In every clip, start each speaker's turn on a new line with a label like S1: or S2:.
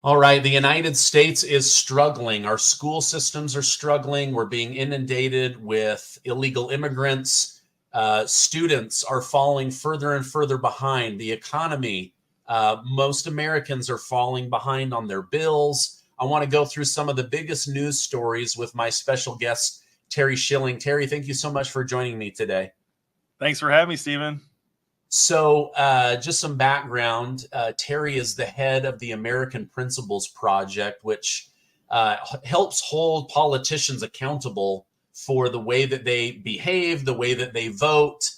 S1: All right, the United States is struggling. Our school systems are struggling. We're being inundated with illegal immigrants. Students are falling further and further behind. The economy, most Americans are falling behind on their bills. I want to go through some of the biggest news stories with my special guest, Terry Schilling. Terry, thank you so much for joining me today.
S2: Thanks for having me, Stephen.
S1: So, just some background. Terry is the head of the American Principles Project, which helps hold politicians accountable for the way that they behave, the way that they vote,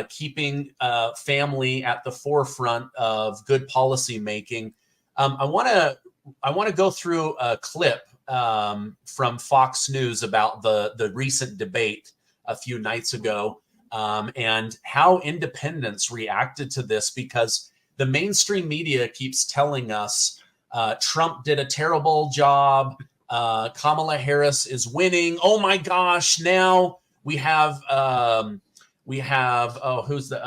S1: keeping family at the forefront of good policy making. I want to go through a clip from Fox News about the recent debate a few nights ago. And how independents reacted to this, because the mainstream media keeps telling us Trump did a terrible job. Kamala Harris is winning. Oh my gosh! Now we have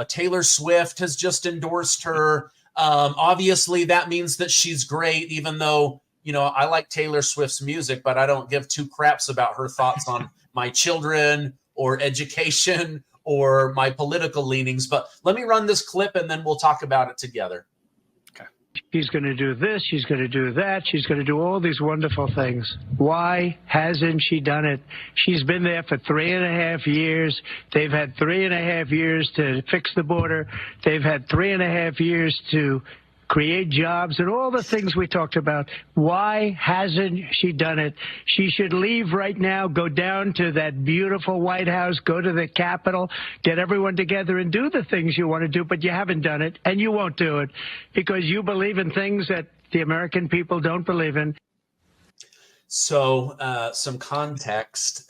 S1: Taylor Swift has just endorsed her. Obviously, that means that she's great, even though I like Taylor Swift's music, but I don't give two craps about her thoughts on my children or education or my political leanings. But let me run this clip and then we'll talk about it together.
S3: Okay. She's going to do this. She's going to do that. She's going to do all these wonderful things. Why hasn't she done it? She's been there for 3.5 years. They've had 3.5 years to fix the border. They've had 3.5 years to create jobs and all the things we talked about. Why hasn't she done it? She should leave right now, go down to that beautiful White House, go to the Capitol, get everyone together and do the things you want to do, but you haven't done it, and you won't do it because you believe in things that the American people don't believe in.
S1: So some context.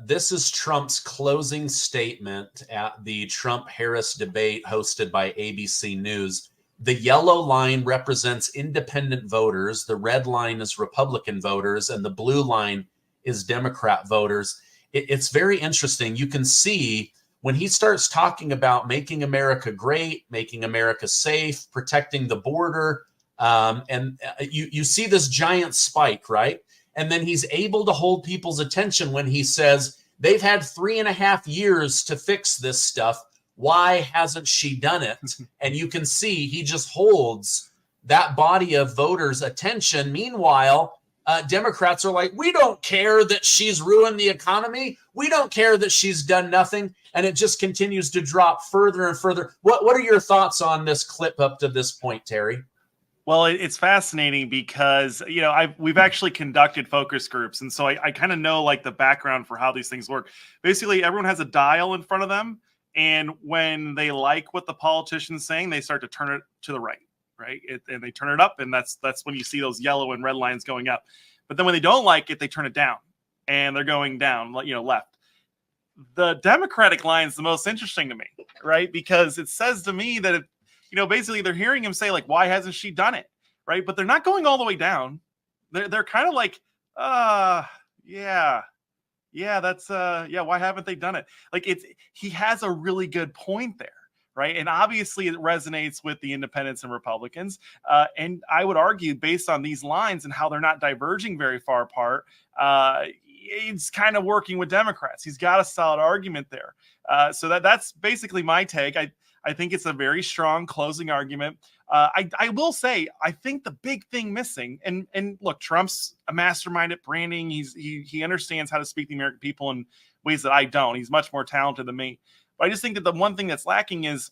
S1: This is Trump's closing statement at the Trump-Harris debate hosted by ABC News. The yellow line represents independent voters. The red line is Republican voters, and the blue line is Democrat voters. It's very interesting. You can see when he starts talking about making America great, making America safe, protecting the border, and you see this giant spike, right? And then he's able to hold people's attention when he says, they've had 3.5 years to fix this stuff. Why hasn't she done it? And you can see he just holds that body of voters' attention. Meanwhile, Democrats are like, we don't care that she's ruined the economy. We don't care that she's done nothing. And it just continues to drop further and further. What are your thoughts on this clip up to this point, Terry?
S2: Well, it's fascinating because, we've actually conducted focus groups. And so I kind of know like the background for how these things work. Basically, everyone has a dial in front of them. And when they like what the politician's saying, they start to turn it to the right, and they turn it up, and that's when you see those yellow and red lines going up. But then when they don't like it, they turn it down, and they're going down, left. The Democratic line is the most interesting to me, right? Because it says to me that, basically they're hearing him say, like, why hasn't she done it, right? But they're not going all the way down. They're kind of like, yeah, that's why haven't they done it? Like he has a really good point there, right? And obviously it resonates with the independents and Republicans. And I would argue based on these lines and how they're not diverging very far apart, he's kind of working with Democrats. He's got a solid argument there. So that's basically my take. I think it's a very strong closing argument. I will say, I think the big thing missing, and look, Trump's a mastermind at branding. He understands how to speak to the American people in ways that I don't. He's much more talented than me. But I just think that the one thing that's lacking is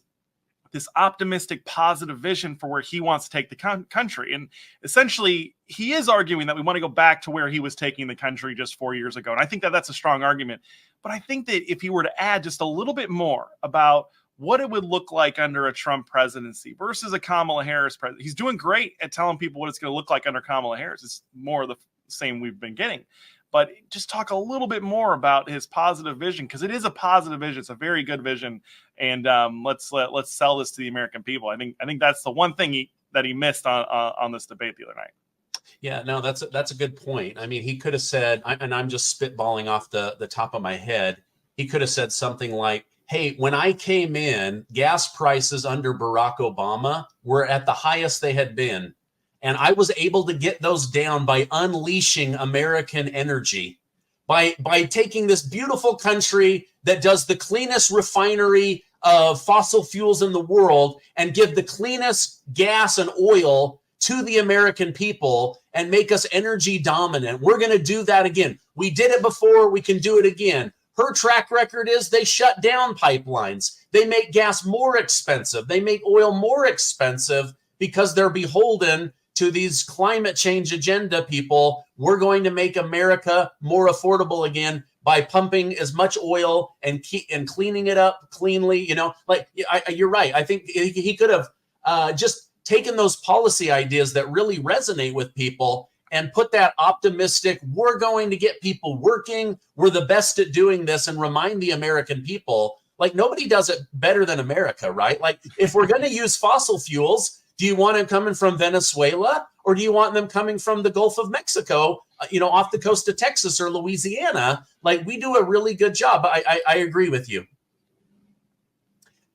S2: this optimistic, positive vision for where he wants to take the country. And essentially, he is arguing that we want to go back to where he was taking the country just 4 years ago. And I think that that's a strong argument. But I think that if he were to add just a little bit more about what it would look like under a Trump presidency versus a Kamala Harris president. He's doing great at telling people what it's going to look like under Kamala Harris. It's more of the same we've been getting. But just talk a little bit more about his positive vision, because it is a positive vision. It's a very good vision. And let's sell this to the American people. I think that's the one thing that he missed on this debate the other night.
S1: Yeah, no, that's a good point. I mean, he could have said, and I'm just spitballing off the top of my head, he could have said something like, hey, when I came in, gas prices under Barack Obama were at the highest they had been. And I was able to get those down by unleashing American energy, by taking this beautiful country that does the cleanest refinery of fossil fuels in the world and give the cleanest gas and oil to the American people and make us energy dominant. We're going to do that again. We did it before. We can do it again. Her track record is they shut down pipelines. They make gas more expensive. They make oil more expensive because they're beholden to these climate change agenda people. We're going to make America more affordable again by pumping as much oil and cleaning it up cleanly. You know, like you're right. I think he could have just taken those policy ideas that really resonate with people and put that optimistic, we're going to get people working, we're the best at doing this, and remind the American people, like, nobody does it better than America, right? Like, if we're going to use fossil fuels, do you want them coming from Venezuela, or do you want them coming from the Gulf of Mexico, off the coast of Texas or Louisiana? Like, we do a really good job. I agree with you.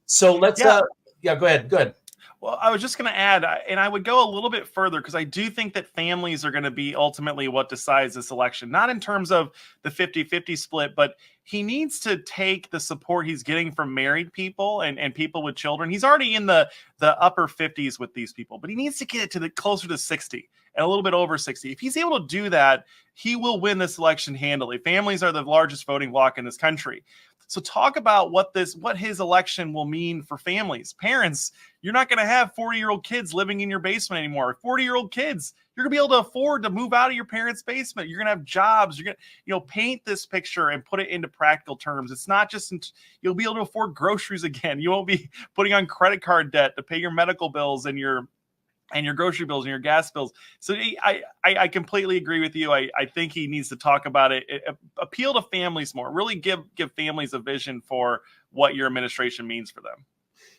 S1: So let's, go ahead. Good.
S2: Well, I was just going to add, and I would go a little bit further, because I do think that families are going to be ultimately what decides this election, not in terms of the 50-50 split, but he needs to take the support he's getting from married people and people with children. He's already in the upper 50s with these people, but he needs to get it to the closer to 60 and a little bit over 60. If he's able to do that, he will win this election handily. Families are the largest voting bloc in this country. So talk about what his election will mean for families. Parents, you're not going to have 40-year-old kids living in your basement anymore. 40-year-old kids, you're going to be able to afford to move out of your parents' basement. You're going to have jobs. You're going to, paint this picture and put it into practical terms. It's not just, you'll be able to afford groceries again. You won't be putting on credit card debt to pay your medical bills and your grocery bills and your gas bills. So I completely agree with you. I think he needs to talk about it, appeal to families more, really give families a vision for what your administration means for them.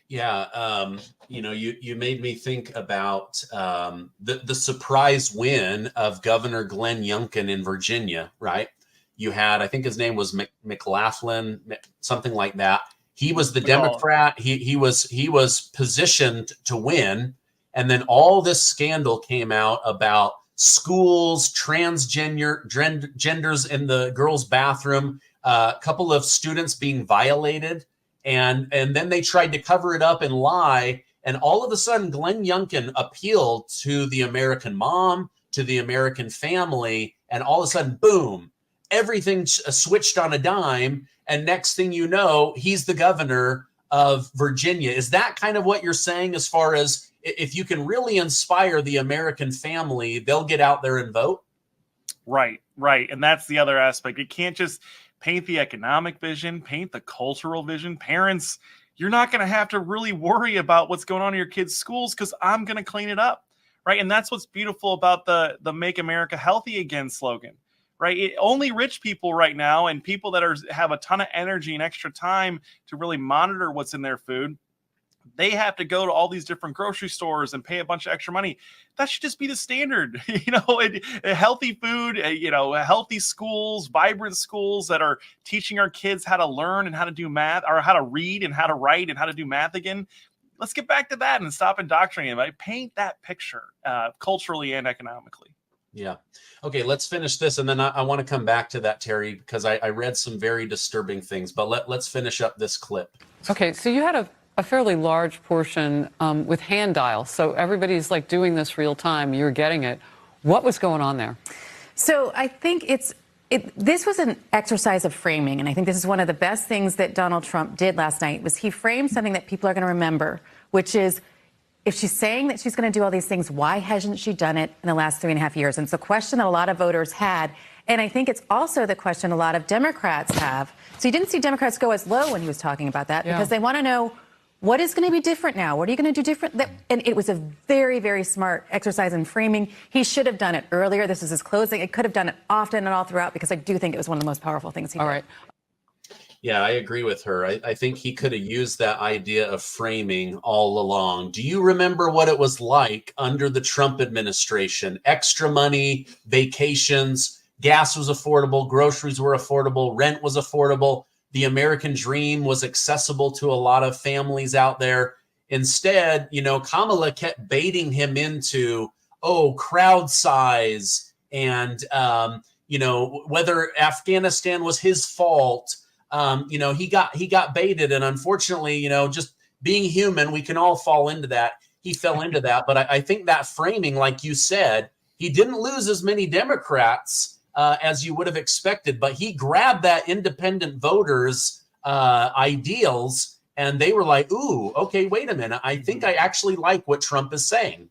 S1: Yeah. You made me think about the surprise win of Governor Glenn Youngkin in Virginia, right? You had, I think his name was McLaughlin, something like that. He was the Democrat. He was positioned to win. And then all this scandal came out about schools, genders in the girls' bathroom, a couple of students being violated. And then they tried to cover it up and lie. And all of a sudden, Glenn Youngkin appealed to the American mom, to the American family. And all of a sudden, boom, everything switched on a dime. And next thing you know, he's the governor of Virginia. Is that kind of what you're saying, as far as if you can really inspire the American family, they'll get out there and vote?
S2: Right. And that's the other aspect. You can't just paint the economic vision, paint the cultural vision. Parents, you're not going to have to really worry about what's going on in your kids' schools, because I'm going to clean it up. Right. And that's what's beautiful about the Make America Healthy Again slogan. Right. Only rich people right now, and people that have a ton of energy and extra time to really monitor what's in their food, they have to go to all these different grocery stores and pay a bunch of extra money. That should just be the standard. Healthy food, healthy schools, vibrant schools that are teaching our kids how to learn and how to do math, or how to read and how to write and how to do math again. Let's get back to that and stop indoctrinating them. Paint that picture culturally and economically.
S1: Yeah. Okay, let's finish this. And then I want to come back to that, Terry, because I read some very disturbing things. But let's finish up this clip.
S4: Okay, so you had a fairly large portion with hand dial. So everybody's like doing this real time. You're getting it. What was going on there?
S5: So I think this was an exercise of framing. And I think this is one of the best things that Donald Trump did last night, was he framed something that people are going to remember, which is, if she's saying that she's going to do all these things, why hasn't she done it in the last 3.5 years? And it's a question that a lot of voters had. And I think it's also the question a lot of Democrats have. So you didn't see Democrats go as low when he was talking about that, because they want to know, what is going to be different now? What are you going to do different? And it was a very, very smart exercise in framing. He should have done it earlier. This is his closing. It could have done it often and all throughout, because I do think it was one of the most powerful things he did.
S4: All right.
S1: Yeah, I agree with her. I think he could have used that idea of framing all along. Do you remember what it was like under the Trump administration? Extra money, vacations, gas was affordable, groceries were affordable, rent was affordable. The American dream was accessible to a lot of families out there. Instead, Kamala kept baiting him into, oh, crowd size and, whether Afghanistan was his fault. He got baited, and unfortunately, just being human, we can all fall into that. He fell into that. But I think that framing, like you said, he didn't lose as many Democrats as you would have expected, but he grabbed that independent voters' ideals, and they were like, ooh, okay, wait a minute. I think I actually like what Trump is saying.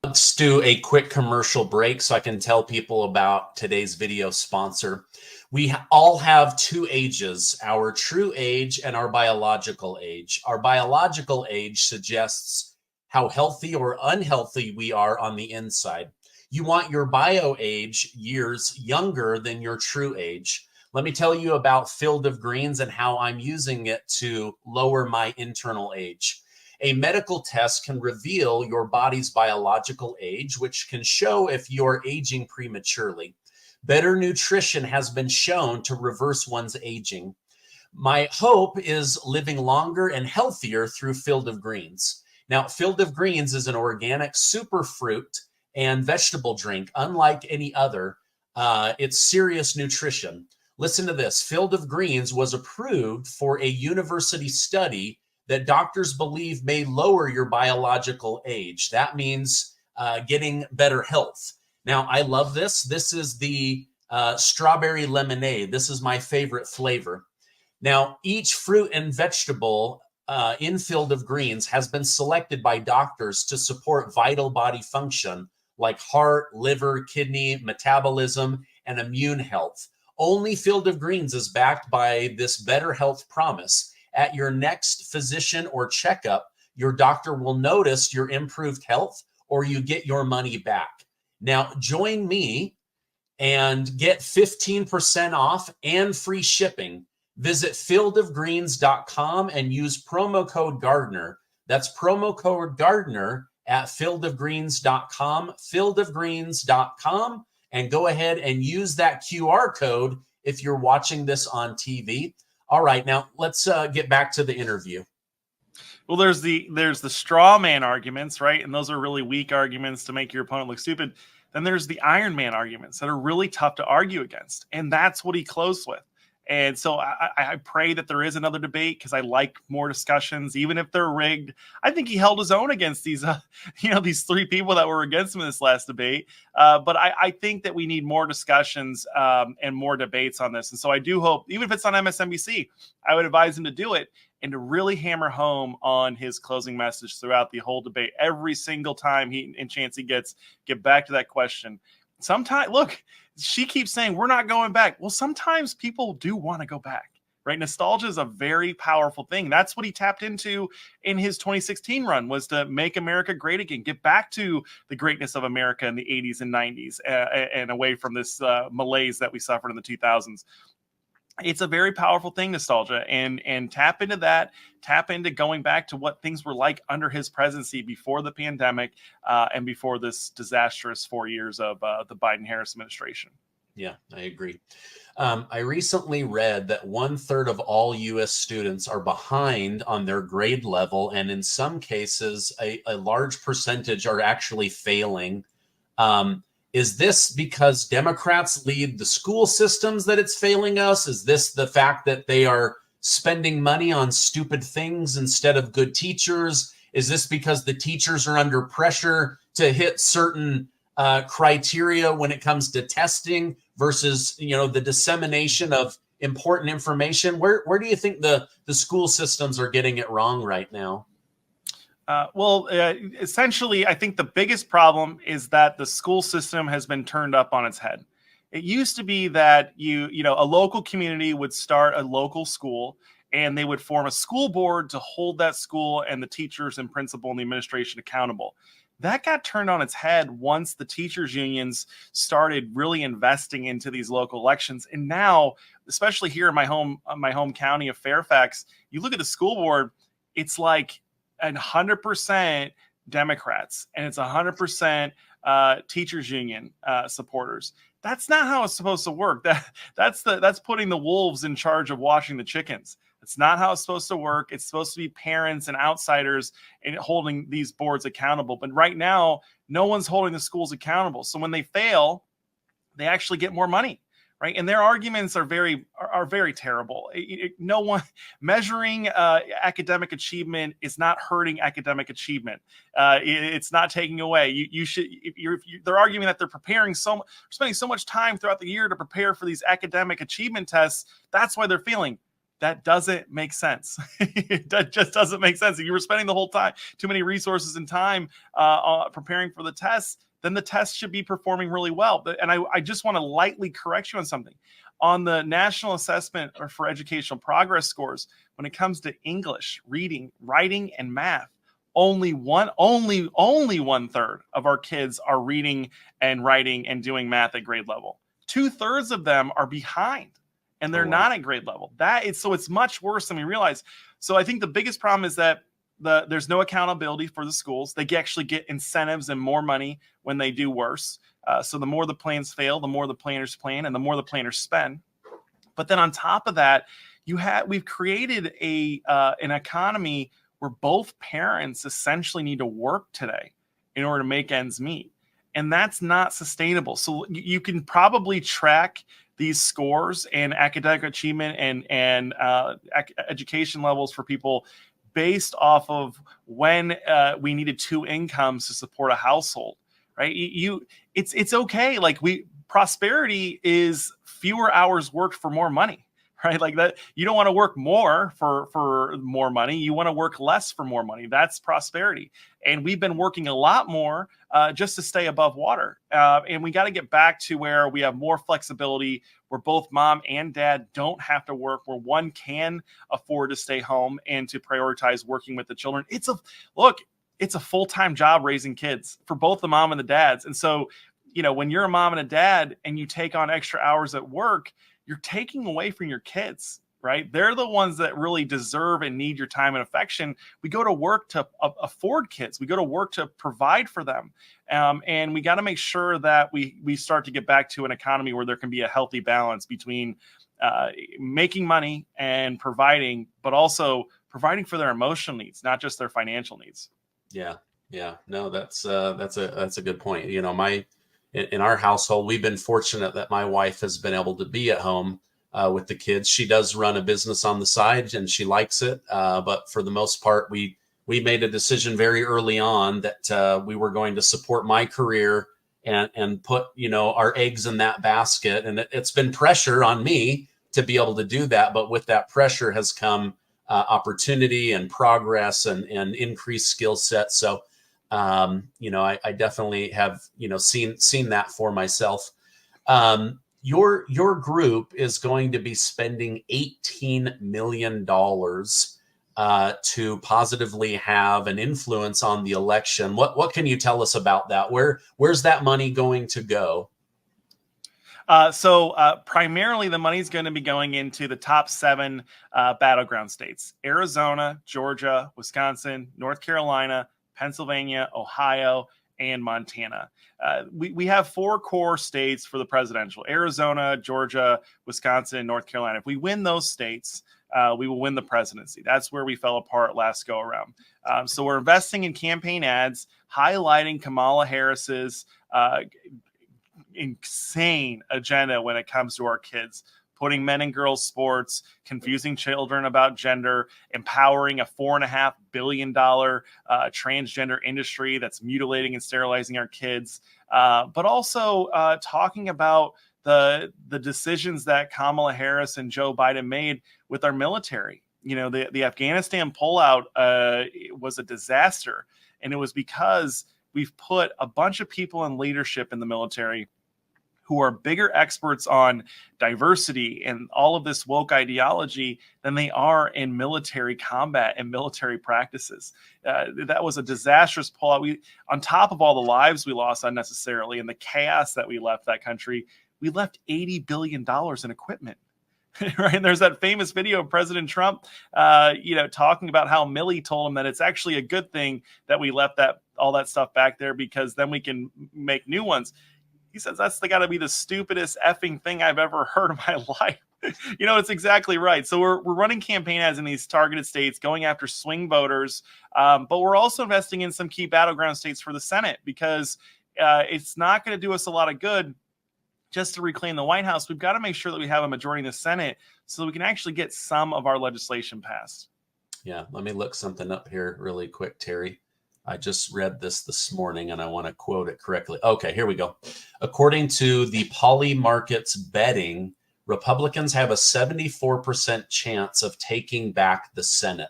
S1: Let's do a quick commercial break so I can tell people about today's video sponsor. We all have two ages, our true age and our biological age. Our biological age suggests how healthy or unhealthy we are on the inside. You want your bio age years younger than your true age. Let me tell you about Field of Greens and how I'm using it to lower my internal age. A medical test can reveal your body's biological age, which can show if you're aging prematurely. Better nutrition has been shown to reverse one's aging. My hope is living longer and healthier through Field of Greens. Now, Field of Greens is an organic superfruit and vegetable drink, unlike any other. It's serious nutrition. Listen to this. Field of Greens was approved for a university study that doctors believe may lower your biological age. That means getting better health. Now, I love this. This is the strawberry lemonade. This is my favorite flavor. Now, each fruit and vegetable in Field of Greens has been selected by doctors to support vital body function like heart, liver, kidney, metabolism, and immune health. Only Field of Greens is backed by this better health promise. At your next physician or checkup, your doctor will notice your improved health or you get your money back. Now, join me and get 15% off and free shipping. Visit fieldofgreens.com and use promo code Gardner. That's promo code Gardner at fieldofgreens.com, fieldofgreens.com, and go ahead and use that QR code if you're watching this on TV. All right, now let's get back to the interview.
S2: Well, there's the straw man arguments, right? And those are really weak arguments to make your opponent look stupid. Then there's the Iron Man arguments that are really tough to argue against. And that's what he closed with. And so I pray that there is another debate because I like more discussions, even if they're rigged. I think he held his own against these, these three people that were against him in this last debate. But I think that we need more discussions and more debates on this. And so I do hope, even if it's on MSNBC, I would advise him to do it and to really hammer home on his closing message throughout the whole debate. Every single time chance he gets, get back to that question. Sometimes, look, she keeps saying we're not going back. Well, sometimes people do want to go back, right? Nostalgia is a very powerful thing. That's what he tapped into in his 2016 run, was to make America great again, get back to the greatness of America in the 80s and 90s and away from this malaise that we suffered in the 2000s. It's a very powerful thing, nostalgia, and tap into that, tap into going back to what things were like under his presidency before the pandemic and before this disastrous 4 years of the Biden-Harris administration.
S1: Yeah, I agree. I recently read that 1/3 of all U.S. students are behind on their grade level, and in some cases, a large percentage are actually failing. Is this because Democrats lead the school systems that it's failing us? Is this the fact that they are spending money on stupid things instead of good teachers? Is this because the teachers are under pressure to hit certain criteria when it comes to testing versus, the dissemination of important information? Where do you think the school systems are getting it wrong right now?
S2: Essentially, I think the biggest problem is that the school system has been turned up on its head. It used to be that a local community would start a local school and they would form a school board to hold that school and the teachers and principal and the administration accountable. That got turned on its head once the teachers unions started really investing into these local elections. And now, especially here in my home county of Fairfax, you look at the school board, it's like 100% Democrats and it's 100% teachers union supporters. That's not how it's supposed to work. That's putting the wolves in charge of watching the chickens. It's not how it's supposed to work. It's supposed to be parents and outsiders and holding these boards accountable. But right now, no one's holding the schools accountable. So when they fail, they actually get more money, right? And their arguments are very terrible. No one measuring academic achievement is not hurting academic achievement. It's not taking away. They're arguing that they're spending so much time throughout the year to prepare for these academic achievement tests. That's why they're failing. That doesn't make sense. That just doesn't make sense. If you were spending the whole time, too many resources and time preparing for the tests, then the test should be performing really well. And I just want to lightly correct you on something. On the National Assessment for Educational Progress scores, when it comes to English, reading, writing, and math, only 1/3 of our kids are reading and writing and doing math at grade level. 2/3 of them are behind, and they're not at grade level. So it's much worse than we realize. So I think the biggest problem is that there's no accountability for the schools. They actually get incentives and more money when they do worse. So the more the plans fail, the more the planners plan, and the more the planners spend. But then on top of that, we've created an economy where both parents essentially need to work today in order to make ends meet, and that's not sustainable. So you can probably track these scores and academic achievement and education levels for people based off of when we needed 2 incomes to support a household, right? It's okay. Like prosperity is fewer hours worked for more money, right? Like that. You don't want to work more for more money. You want to work less for more money. That's prosperity. And we've been working a lot more just to stay above water. And we got to get back to where we have more flexibility, where both mom and dad don't have to work, where one can afford to stay home and to prioritize working with the children. It's a full-time job raising kids for both the mom and the dads. And so, when you're a mom and a dad and you take on extra hours at work, you're taking away from your kids, right? They're the ones that really deserve and need your time and affection. We go to work to afford kids. We go to work to provide for them. And we got to make sure that we start to get back to an economy where there can be a healthy balance between making money and providing, but also providing for their emotional needs, not just their financial needs.
S1: Yeah. No, that's a good point. In our household, we've been fortunate that my wife has been able to be at home with the kids. She does run a business on the side and she likes it. But for the most part, we made a decision very early on that we were going to support my career and put, our eggs in that basket. And it's been pressure on me to be able to do that. But with that pressure has come opportunity and progress and increased skill set. So, I definitely have, seen that for myself. Your group is going to be spending $18 million to positively have an influence on the election. What can you tell us about that? Where's that money going to go?
S2: So primarily the money is going to be going into the top 7 battleground states: Arizona, Georgia, Wisconsin, North Carolina, Pennsylvania, Ohio, and Montana. We have 4 core states for the presidential: Arizona, Georgia, Wisconsin, North Carolina. If we win those states, we will win the presidency. That's where we fell apart last go around. So we're investing in campaign ads, highlighting Kamala Harris's insane agenda when it comes to our kids, putting men and girls sports, confusing children about gender, empowering a $4.5 billion transgender industry that's mutilating and sterilizing our kids, but also talking about the decisions that Kamala Harris and Joe Biden made with our military. The Afghanistan pullout was a disaster, and it was because we've put a bunch of people in leadership in the military who are bigger experts on diversity and all of this woke ideology than they are in military combat and military practices. That was a disastrous pullout. On top of all the lives we lost unnecessarily and the chaos that we left that country, we left $80 billion in equipment. Right? And there's that famous video of President Trump, talking about how Milley told him that it's actually a good thing that we left all that stuff back there because then we can make new ones. He says that's got to be the stupidest effing thing I've ever heard in my life. It's exactly right. So we're running campaign ads in these targeted states, going after swing voters, but we're also investing in some key battleground states for the Senate because it's not going to do us a lot of good just to reclaim the White House. We've got to make sure that we have a majority in the Senate so that we can actually get some of our legislation passed.
S1: Yeah, let me look something up here really quick, Terry. I just read this morning and I want to quote it correctly. Okay, here we go. According to the Poly Markets betting, Republicans have a 74% chance of taking back the Senate.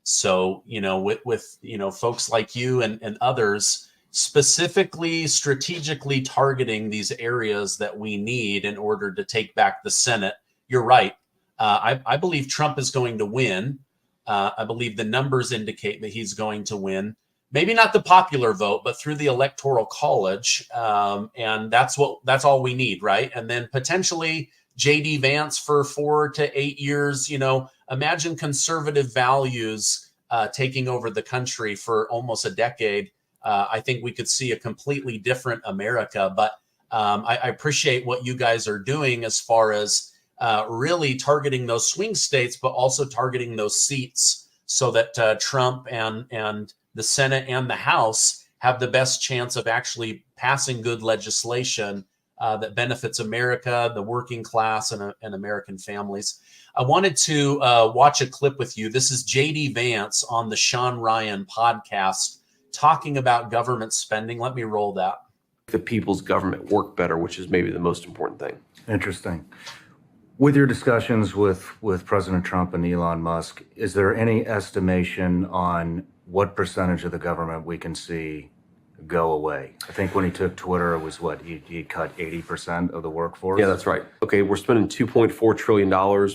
S1: So, with folks like you and others specifically strategically targeting these areas that we need in order to take back the Senate, you're right. I believe Trump is going to win. I believe the numbers indicate that he's going to win. Maybe not the popular vote, but through the Electoral College. And that's all we need, right? And then potentially J.D. Vance for 4 to 8 years. Imagine conservative values taking over the country for almost a decade. I think we could see a completely different America. But I appreciate what you guys are doing as far as really targeting those swing states, but also targeting those seats so that Trump and the Senate and the House have the best chance of actually passing good legislation that benefits America, the working class, and American families. I wanted to watch a clip with you. This is J.D. Vance on the Sean Ryan podcast talking about government spending. Let me roll that.
S6: The people's government work better, which is maybe the most important thing.
S7: Interesting. With your discussions with President Trump and Elon Musk, is there any estimation on what percentage of the government we can see go away? I think when he took Twitter, it was he cut 80% of the workforce?
S6: Yeah, that's right. Okay, we're spending $2.4 trillion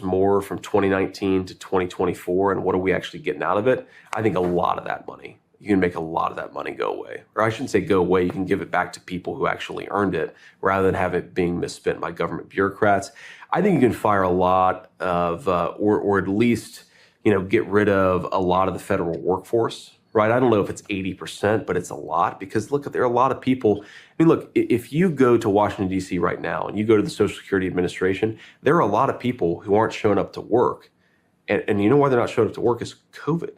S6: more from 2019 to 2024, and what are we actually getting out of it? I think a lot of that money. You can make a lot of that money go away. Or I shouldn't say go away, you can give it back to people who actually earned it rather than have it being misspent by government bureaucrats. I think you can fire a lot of, or at least, get rid of a lot of the federal workforce, right? I don't know if it's 80%, but it's a lot because look, there are a lot of people. I mean, look, if you go to Washington, D.C. right now and you go to the Social Security Administration, there are a lot of people who aren't showing up to work. And you know why they're not showing up to work is COVID.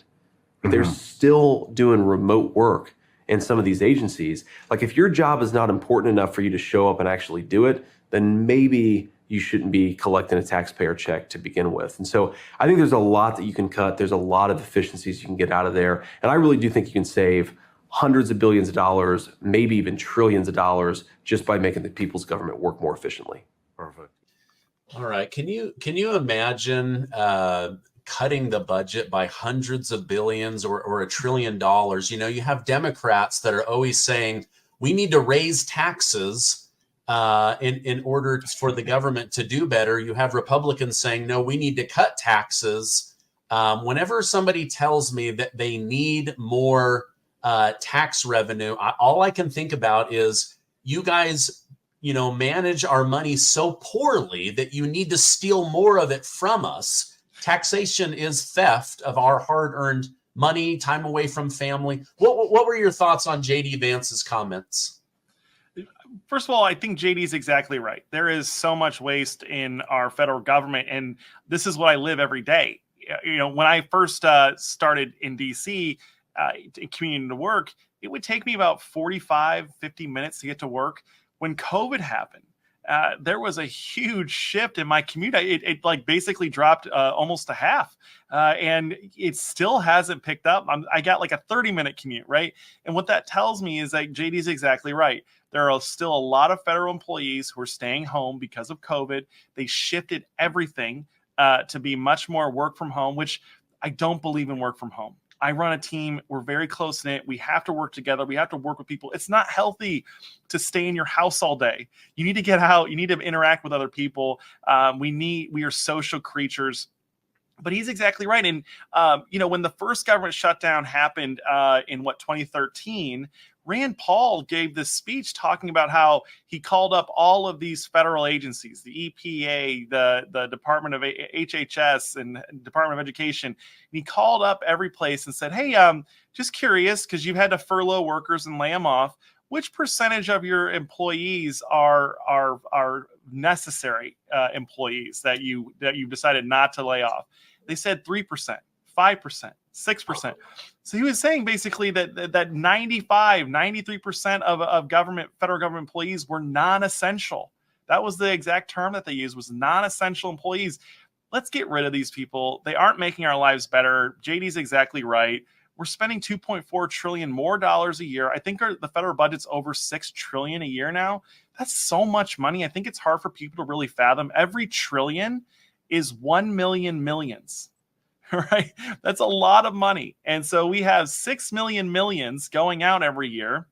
S6: They're still doing remote work in some of these agencies. Like if your job is not important enough for you to show up and actually do it, then maybe you shouldn't be collecting a taxpayer check to begin with. And so I think there's a lot that you can cut. There's a lot of efficiencies you can get out of there. And I really do think you can save hundreds of billions of dollars, maybe even trillions of dollars just by making the people's government work more efficiently.
S7: Perfect.
S1: All right. Can you imagine cutting the budget by hundreds of billions or $1 trillion? You have Democrats that are always saying we need to raise taxes in order for the government to do better. You have Republicans saying, no, we need to cut taxes. Whenever somebody tells me that they need more tax revenue, all I can think about is you guys, manage our money so poorly that you need to steal more of it from us. Taxation is theft of our hard-earned money, time away from family. What were your thoughts on J.D. Vance's comments?
S2: First of all, I think JD's exactly right. There is so much waste in our federal government, and this is what I live every day. When I first started in D.C. Commuting to work, it would take me about 45, 50 minutes to get to work. When COVID happened, there was a huge shift in my commute. It like basically dropped almost to half, and it still hasn't picked up. I got like a 30-minute commute, right? And what that tells me is that JD's exactly right. There are still a lot of federal employees who are staying home because of COVID. They shifted everything to be much more work from home, which I don't believe in work from home. I run a team. We're very close knit. We have to work together. We have to work with people. It's not healthy to stay in your house all day. You need to get out. You need to interact with other people. We are social creatures. But he's exactly right. And, when the first government shutdown happened in 2013, Rand Paul gave this speech talking about how he called up all of these federal agencies, the EPA, the Department of HHS and Department of Education. And he called up every place and said, hey, just curious, because you've had to furlough workers and lay them off. which percentage of your employees are necessary employees that you've decided not to lay off? They said 3%, 5%, 6%. So he was saying basically that 95, 93% of federal government employees were non-essential. That was the exact term that they used, was non-essential employees. Let's get rid of these people. They aren't making our lives better. JD's exactly right. We're spending $2.4 trillion more dollars a year. I think the federal budget's over $6 trillion a year now. That's so much money. I think it's hard for people to really fathom. Every trillion is 1 million millions, right? That's a lot of money. And so we have 6 million millions going out every year.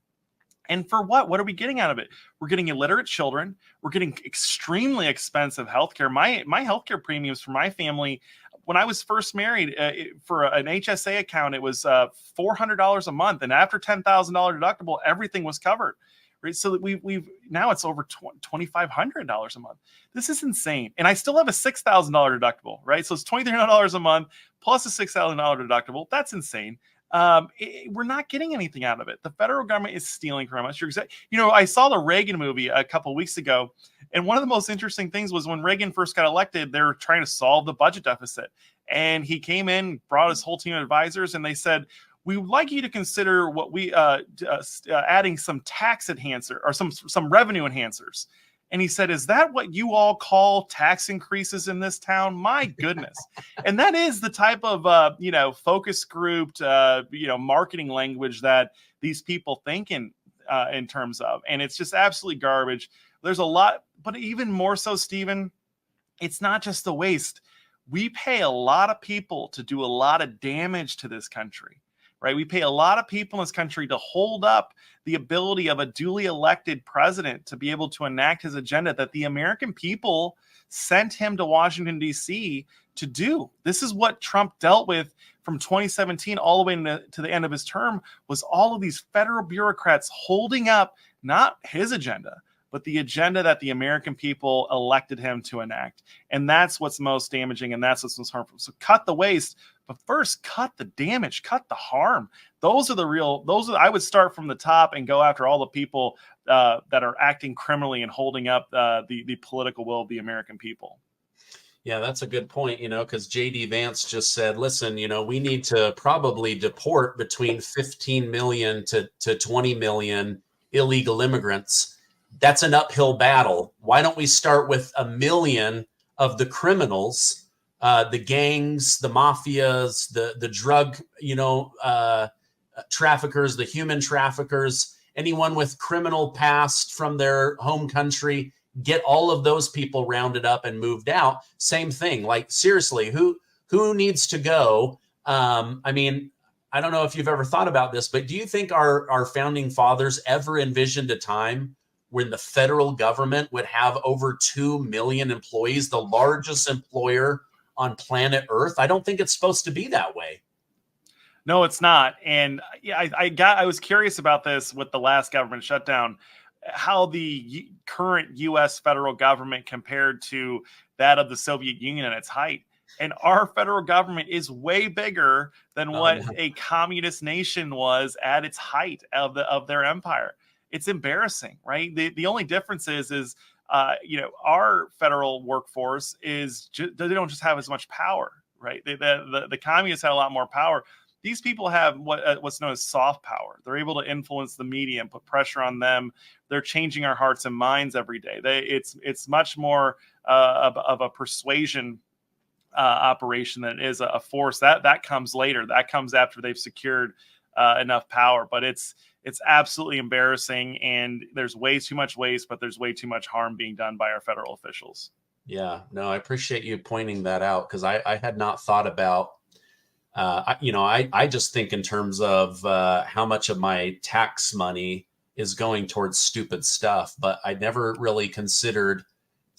S2: And for what? What are we getting out of it? We're getting illiterate children. We're getting extremely expensive healthcare. My healthcare premiums for my family, when I was first married, for an HSA account, it was $400 a month, and after $10,000 deductible, everything was covered. Right, so that we've now it's over $2,500 a month. This is insane, and I still have a $6,000 deductible. Right, so it's $2,300 a month plus a $6,000 deductible. That's insane. We're not getting anything out of it. The federal government is stealing from us. I saw the Reagan movie a couple weeks ago, and one of the most interesting things was when Reagan first got elected, they were trying to solve the budget deficit, and he came in, brought his whole team of advisors, and they said, we would like you to consider what we adding some tax enhancer or some revenue enhancers. And he said, is that what you all call tax increases in this town? My goodness. And that is the type of, focus grouped, marketing language that these people think in terms of. And it's just absolutely garbage. There's a lot, but even more so, Stephen, it's not just the waste. We pay a lot of people to do a lot of damage to this country. Right? We pay a lot of people in this country to hold up the ability of a duly elected president to be able to enact his agenda that the American people sent him to Washington, D.C. to do. This is what Trump dealt with from 2017 all the way to the end of his term, was all of these federal bureaucrats holding up not his agenda, but the agenda that the American people elected him to enact. And that's what's most damaging, and that's what's most harmful. So cut the waste, but first cut the damage, cut the harm. I would start from the top and go after all the people that are acting criminally and holding up the political will of the American people.
S1: Yeah, that's a good point, because JD Vance just said, listen, we need to probably deport between 15 million to 20 million illegal immigrants. That's an uphill battle. Why don't we start with 1 million of the criminals, the gangs, the mafias, the drug, traffickers, the human traffickers, anyone with criminal past from their home country, get all of those people rounded up and moved out. Same thing. Like, seriously, who needs to go? I don't know if you've ever thought about this, but do you think our founding fathers ever envisioned a time when the federal government would have over 2 million employees, the largest employer on planet Earth? I don't think it's supposed to be that way.
S2: No, it's not. And yeah, I was curious about this with the last government shutdown, how the current U.S. federal government compared to that of the Soviet Union at its height. And our federal government is way bigger than what a communist nation was at its height of their empire. It's embarrassing, right? The only difference is our federal workforce they don't just have as much power, right? The communists had a lot more power. These people have what's known as soft power. They're able to influence the media and put pressure on them. They're changing our hearts and minds every day. It's much more of a persuasion operation than it is a force. That comes later. That comes after they've secured enough power. But it's absolutely embarrassing, and there's way too much waste, but there's way too much harm being done by our federal officials.
S1: Yeah, no, I appreciate you pointing that out, because I had not thought about, I just think in terms of how much of my tax money is going towards stupid stuff, but I never really considered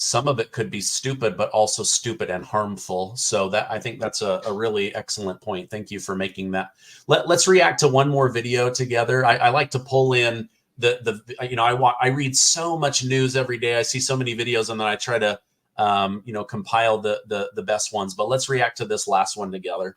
S1: some of it could be stupid, but also stupid and harmful. So I think that's a really excellent point. Thank you for making that. Let's react to one more video together. I like to pull in I read so much news every day. I see so many videos, and then I try to compile the best ones. But let's react to this last one together.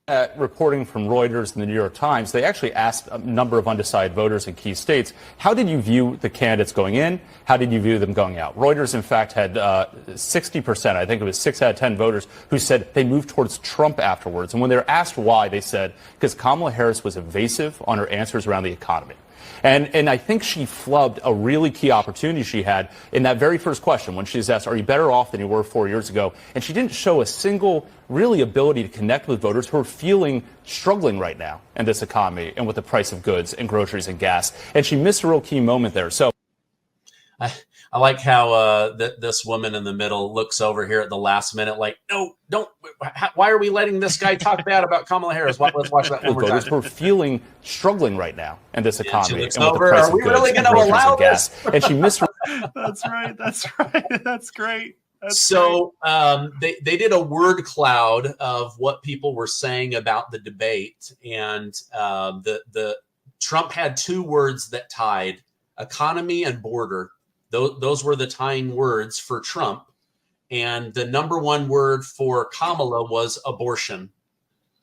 S8: reporting from Reuters and the New York Times, they actually asked a number of undecided voters in key states, how did you view the candidates going in? How did you view them going out? Reuters, in fact, had 60%, I think it was 6 out of 10 voters, who said they moved towards Trump afterwards. And when they were asked why, they said, because Kamala Harris was evasive on her answers around the economy. And I think she flubbed a really key opportunity she had in that very first question when she was asked, are you better off than you were 4 years ago? And she didn't show a single really ability to connect with voters who are struggling right now in this economy and with the price of goods and groceries and gas. And she missed a real key moment there. So
S1: I like how this woman in the middle looks over here at the last minute like, no, don't. Why are we letting this guy talk bad about Kamala Harris? Let's watch that one more
S8: voters
S1: time.
S8: who are struggling right now in this economy and with
S1: over.
S8: the price
S1: Are we
S8: of goods
S1: really
S8: and
S1: going to
S8: groceries
S1: allow
S8: and gas.
S1: this?
S8: And she missed.
S2: That's right. That's right. That's great.
S1: So they did a word cloud of what people were saying about the debate, and the Trump had 2 words that tied: economy and border. Those were the tying words for Trump, and the number 1 word for Kamala was abortion.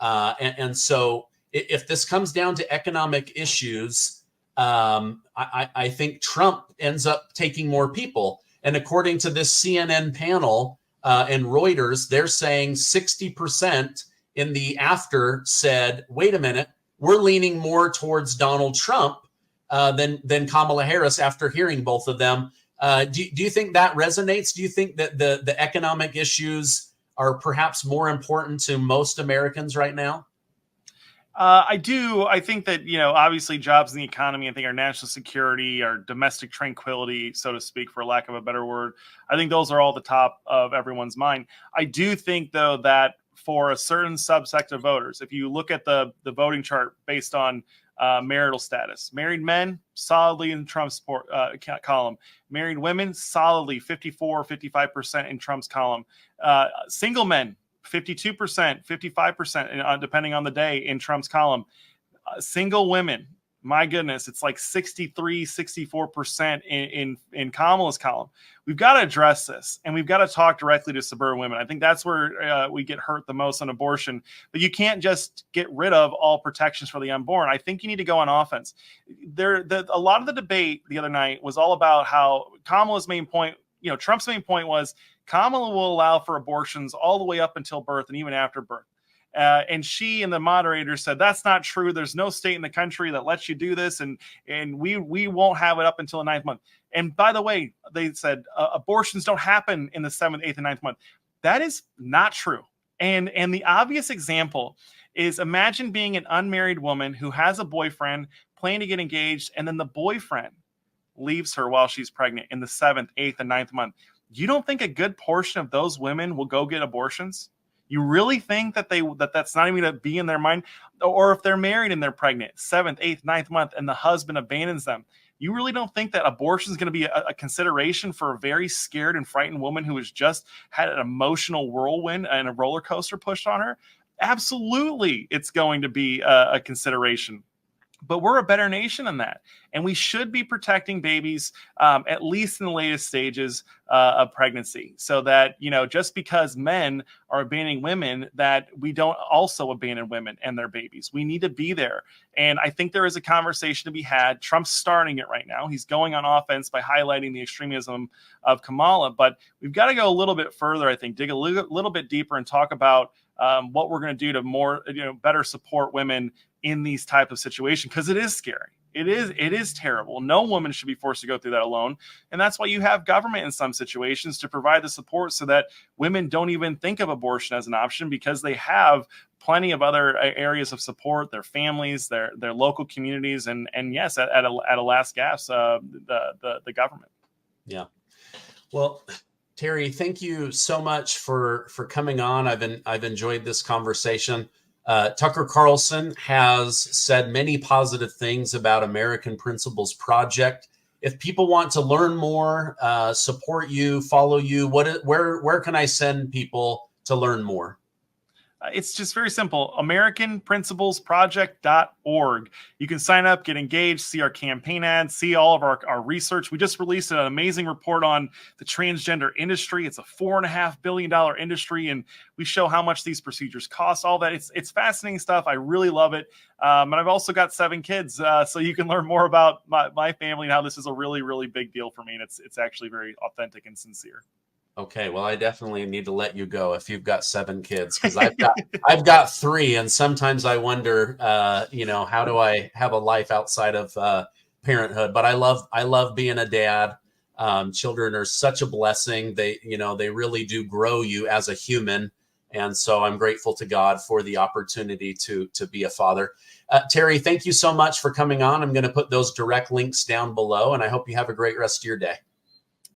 S1: And so if this comes down to economic issues, I think Trump ends up taking more people. And according to this CNN panel and Reuters, they're saying 60% in the after said, wait a minute, we're leaning more towards Donald Trump than Kamala Harris after hearing both of them. Do you think that resonates? Do you think that the economic issues are perhaps more important to most Americans right now?
S2: I do. I think that, obviously jobs in the economy, I think our national security, our domestic tranquility, so to speak, for lack of a better word, I think those are all the top of everyone's mind. I do think, though, that for a certain subsect of voters, if you look at the voting chart based on marital status, married men solidly in Trump's column, married women solidly 55% in Trump's column, single men 52%, 55%, depending on the day, in Trump's column. Single women, my goodness, it's like 63, 64% in Kamala's column. We've got to address this, and we've got to talk directly to suburban women. I think that's where we get hurt the most on abortion. But you can't just get rid of all protections for the unborn. I think you need to go on offense. A lot of the debate the other night was all about how Kamala's main point, Trump's main point was Kamala will allow for abortions all the way up until birth and even after birth. And she and the moderators said, that's not true. There's no state in the country that lets you do this. And we won't have it up until the 9th month. And by the way, they said abortions don't happen in the 7th, 8th, and 9th month. That is not true. And the obvious example is, imagine being an unmarried woman who has a boyfriend, planning to get engaged, and then the boyfriend leaves her while she's pregnant in the 7th, 8th, and 9th month. You don't think a good portion of those women will go get abortions? You really think that that's not even going to be in their mind? Or if they're married and they're pregnant, 7th, 8th, 9th month, and the husband abandons them, you really don't think that abortion is going to be a consideration for a very scared and frightened woman who has just had an emotional whirlwind and a roller coaster pushed on her? Absolutely, it's going to be a consideration. But we're a better nation than that. And we should be protecting babies, at least in the latest stages of pregnancy, so that, just because men are abandoning women, that we don't also abandon women and their babies. We need to be there. And I think there is a conversation to be had. Trump's starting it right now. He's going on offense by highlighting the extremism of Kamala. But we've got to go a little bit further, I think, dig a little bit deeper and talk about what we're going to do to better support women in these type of situations, because it is scary. It is terrible. No woman should be forced to go through that alone. And that's why you have government in some situations to provide the support so that women don't even think of abortion as an option, because they have plenty of other areas of support, their families, their local communities, and yes, at a last gasp, the government.
S1: Yeah. Well, Terry, thank you so much for coming on. I've enjoyed this conversation. Tucker Carlson has said many positive things about American Principles Project. If people want to learn more, support you, follow you, where can I send people to learn more?
S2: It's just very simple. AmericanPrinciplesProject.org. You can sign up, get engaged, see our campaign ads, see all of our research. We just released an amazing report on the transgender industry. It's a $4.5 billion industry, and we show how much these procedures cost, all that. It's fascinating stuff. I really love it. And I've also got 7 kids, so you can learn more about my family and how this is a really, really big deal for me. And it's actually very authentic and sincere.
S1: Okay, well, I definitely need to let you go if you've got 7 kids, because I've got 3, and sometimes I wonder, how do I have a life outside of parenthood? But I love being a dad. Children are such a blessing. They really do grow you as a human, and so I'm grateful to God for the opportunity to be a father. Terry, thank you so much for coming on. I'm going to put those direct links down below, and I hope you have a great rest of your day.